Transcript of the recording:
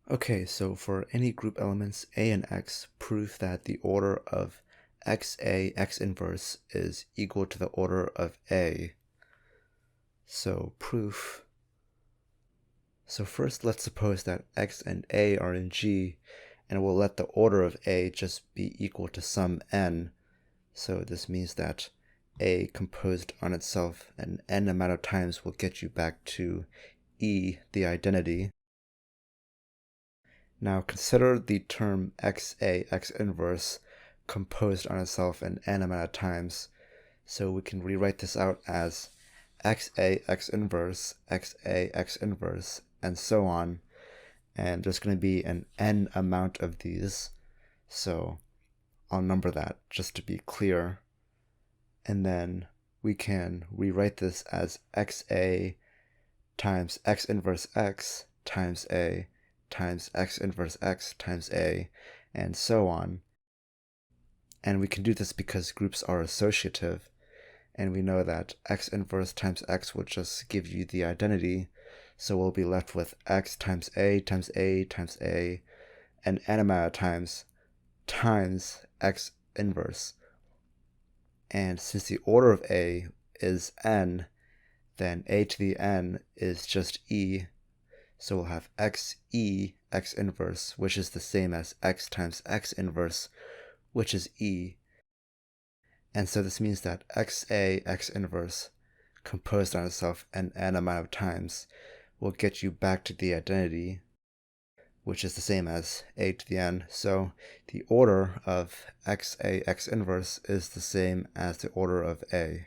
Okay, so for any group elements A and X, prove that the order of XA X inverse is equal to the order of A. So proof. So first let's suppose that X and A are in G, and we'll let the order of A just be equal to some n. So this means that A composed on itself an n amount of times will get you back to E, the identity. Now consider the term XA X inverse composed on itself an n amount of times. So we can rewrite this out as XA X inverse, XA X inverse, and so on. And there's going to be an n amount of these. So I'll number that just to be clear. And then we can rewrite this as XA times X inverse X times A times X inverse X times A, and so on. And we can do this because groups are associative, and we know that X inverse times X will just give you the identity, so we'll be left with X times A times A times A, and n amount of times X inverse. And since the order of A is n, then A to the n is just E, so we'll have XE X inverse, which is the same as X times X inverse, which is E. And so this means that XA X inverse composed on itself an n amount of times will get you back to the identity, which is the same as A to the n. So the order of XA X inverse is the same as the order of A.